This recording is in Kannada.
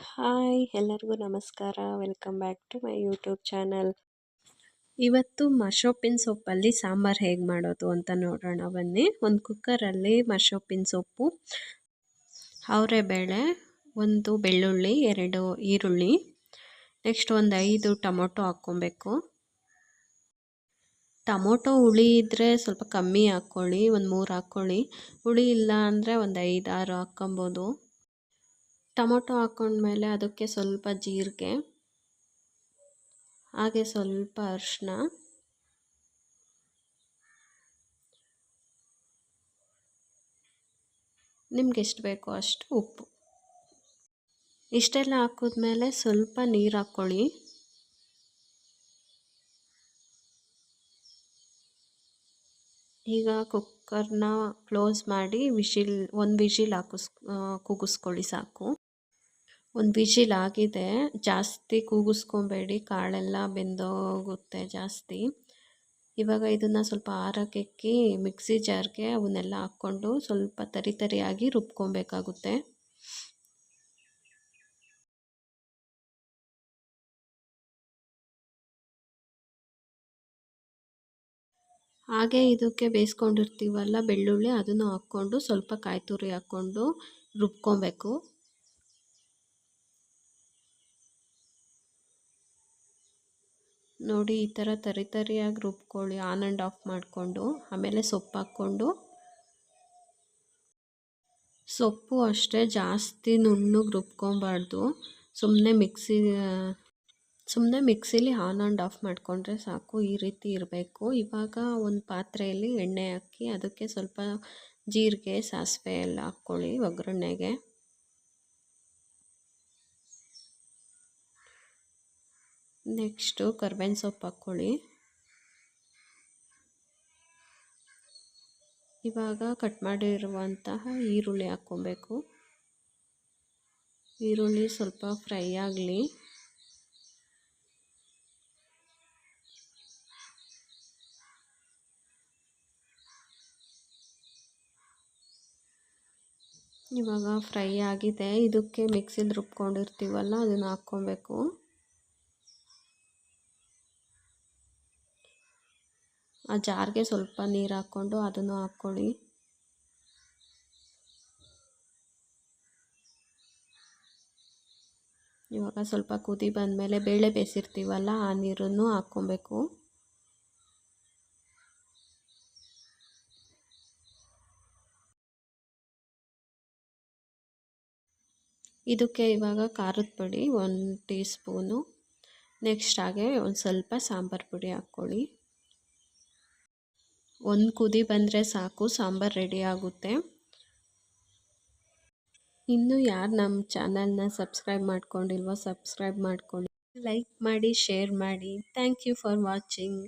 ಹಾಯ್ ಎಲ್ಲರಿಗೂ ನಮಸ್ಕಾರ. Welcome back to my YouTube channel. ಇವತ್ತು ಮಶೊಪ್ಪಿನ ಸೊಪ್ಪಲ್ಲಿ ಸಾಂಬಾರು ಹೇಗೆ ಮಾಡೋದು ಅಂತ ನೋಡೋಣ ಬನ್ನಿ. ಒಂದು ಕುಕ್ಕರಲ್ಲಿ ಮಶೊಪ್ಪಿನ ಸೊಪ್ಪು, ಅವರೆಬೇಳೆ, ಒಂದು ಬೆಳ್ಳುಳ್ಳಿ, 2 ಈರುಳ್ಳಿ, ನೆಕ್ಸ್ಟ್ ಒಂದು 5 ಟೊಮೊಟೊ ಹಾಕ್ಕೊಬೇಕು. ಟೊಮೊಟೊ ಹುಳಿ ಇದ್ದರೆ ಸ್ವಲ್ಪ ಕಮ್ಮಿ ಹಾಕ್ಕೊಳ್ಳಿ, ಒಂದು 3 ಹಾಕ್ಕೊಳ್ಳಿ. ಹುಳಿ ಇಲ್ಲ ಅಂದರೆ ಒಂದು 5, 6 ಹಾಕ್ಕೊಬೋದು. ಟೊಮೊಟೊ ಹಾಕ್ಕೊಂಡ್ಮೇಲೆ ಅದಕ್ಕೆ ಸ್ವಲ್ಪ ಜೀರಿಗೆ, ಹಾಗೆ ಸ್ವಲ್ಪ ಅರಿಶಿನ, ನಿಮ್ಗೆ ಎಷ್ಟು ಬೇಕೋ ಅಷ್ಟು ಉಪ್ಪು. ಇಷ್ಟೆಲ್ಲ ಹಾಕಿದ್ಮೇಲೆ ಸ್ವಲ್ಪ ನೀರು ಹಾಕ್ಕೊಳ್ಳಿ. ಈಗ ಕುಕ್ಕರ್ನ ಕ್ಲೋಸ್ ಮಾಡಿ ಒಂದು ವಿಶಿಲ್ ಕೂಗಿಸ್ಕೊಳ್ಳಿ ಸಾಕು. ಒಂದು ವಿಶಿಲ್ ಆಗಿದೆ, ಜಾಸ್ತಿ ಕೂಗಿಸ್ಕೊಬೇಡಿ, ಕಾಳೆಲ್ಲ ಬೆಂದೋಗುತ್ತೆ ಜಾಸ್ತಿ. ಇವಾಗ ಇದನ್ನು ಸ್ವಲ್ಪ ಆರಕ್ಕೆಕ್ಕಿ ಮಿಕ್ಸಿ ಜಾರ್ಗೆ ಅವನ್ನೆಲ್ಲ ಹಾಕ್ಕೊಂಡು ಸ್ವಲ್ಪ ತರಿಯಾಗಿ ರುಬ್ಕೊಬೇಕಾಗುತ್ತೆ. ಹಾಗೆ ಇದಕ್ಕೆ ಬೇಯಿಸ್ಕೊಂಡಿರ್ತೀವಲ್ಲ ಬೆಳ್ಳುಳ್ಳಿ, ಅದನ್ನು ಹಾಕ್ಕೊಂಡು ಸ್ವಲ್ಪ ಕಾಯಿ ತುರಿ ಹಾಕ್ಕೊಂಡು ರುಬ್ಕೊಬೇಕು. ನೋಡಿ ಈ ಥರ ತರಿಯಾಗಿ ರುಬ್ಕೊಳ್ಳಿ, ಆನ್ ಆ್ಯಂಡ್ ಆಫ್ ಮಾಡಿಕೊಂಡು. ಆಮೇಲೆ ಸೊಪ್ಪು ಹಾಕ್ಕೊಂಡು, ಸೊಪ್ಪು ಅಷ್ಟೇ ಜಾಸ್ತಿ ನುಣ್ಣಗೆ ರುಬ್ಕೊಬಾರ್ದು, ಸುಮ್ಮನೆ ಮಿಕ್ಸಿಲಿ ಆನ್ ಆ್ಯಂಡ್ ಆಫ್ ಮಾಡಿಕೊಂಡ್ರೆ ಸಾಕು. ಈ ರೀತಿ ಇರಬೇಕು. ಇವಾಗ ಒಂದು ಪಾತ್ರೆಯಲ್ಲಿ ಎಣ್ಣೆ ಹಾಕಿ ಅದಕ್ಕೆ ಸ್ವಲ್ಪ ಜೀರಿಗೆ, ಸಾಸಿವೆ ಎಲ್ಲ ಹಾಕ್ಕೊಳ್ಳಿ ಒಗ್ಗರಣೆಗೆ. ನೆಕ್ಸ್ಟು ಕರ್ಬೇವಿನ ಸೊಪ್ಪು ಹಾಕ್ಕೊಳ್ಳಿ. ಇವಾಗ ಕಟ್ ಮಾಡಿರುವಂತಹ ಈರುಳ್ಳಿ ಹಾಕ್ಕೊಬೇಕು. ಈರುಳ್ಳಿ ಸ್ವಲ್ಪ ಫ್ರೈ ಆಗಲಿ. ಇವಾಗ ಫ್ರೈ ಆಗಿದೆ, ಇದಕ್ಕೆ ಮಿಕ್ಸಿಲಿ ರುಬ್ಕೊಂಡಿರ್ತೀವಲ್ಲ ಅದನ್ನು ಹಾಕ್ಕೊಬೇಕು. ಆ ಜಾರ್ಗೆ ಸ್ವಲ್ಪ ನೀರು ಹಾಕ್ಕೊಂಡು ಅದನ್ನು ಹಾಕ್ಕೊಳ್ಳಿ. ಇವಾಗ ಸ್ವಲ್ಪ ಕುದಿ ಬಂದಮೇಲೆ ಬೇಳೆ ಬೇಯಿಸಿರ್ತೀವಲ್ಲ ಆ ನೀರನ್ನು ಹಾಕ್ಕೊಬೇಕು. ಇದಕ್ಕೆ ಇವಾಗ ಖಾರದ ಪುಡಿ 1 ಟೀ ಸ್ಪೂನು, ನೆಕ್ಸ್ಟ್ ಹಾಗೆ ಒಂದು ಸ್ವಲ್ಪ ಸಾಂಬಾರು ಪುಡಿ ಹಾಕ್ಕೊಳ್ಳಿ. ಒಂದು ಕುದಿ ಬಂದರೆ ಸಾಕು, ಸಾಂಬಾರು ರೆಡಿ ಆಗುತ್ತೆ. ಇನ್ನೂ ಯಾರು ನಮ್ಮ ಚಾನಲ್ನ ಸಬ್ಸ್ಕ್ರೈಬ್ ಮಾಡ್ಕೊಂಡಿಲ್ವೋ ಸಬ್ಸ್ಕ್ರೈಬ್ ಮಾಡ್ಕೊಳ್ಳಿ, ಲೈಕ್ ಮಾಡಿ, ಶೇರ್ ಮಾಡಿ. Thank you for watching.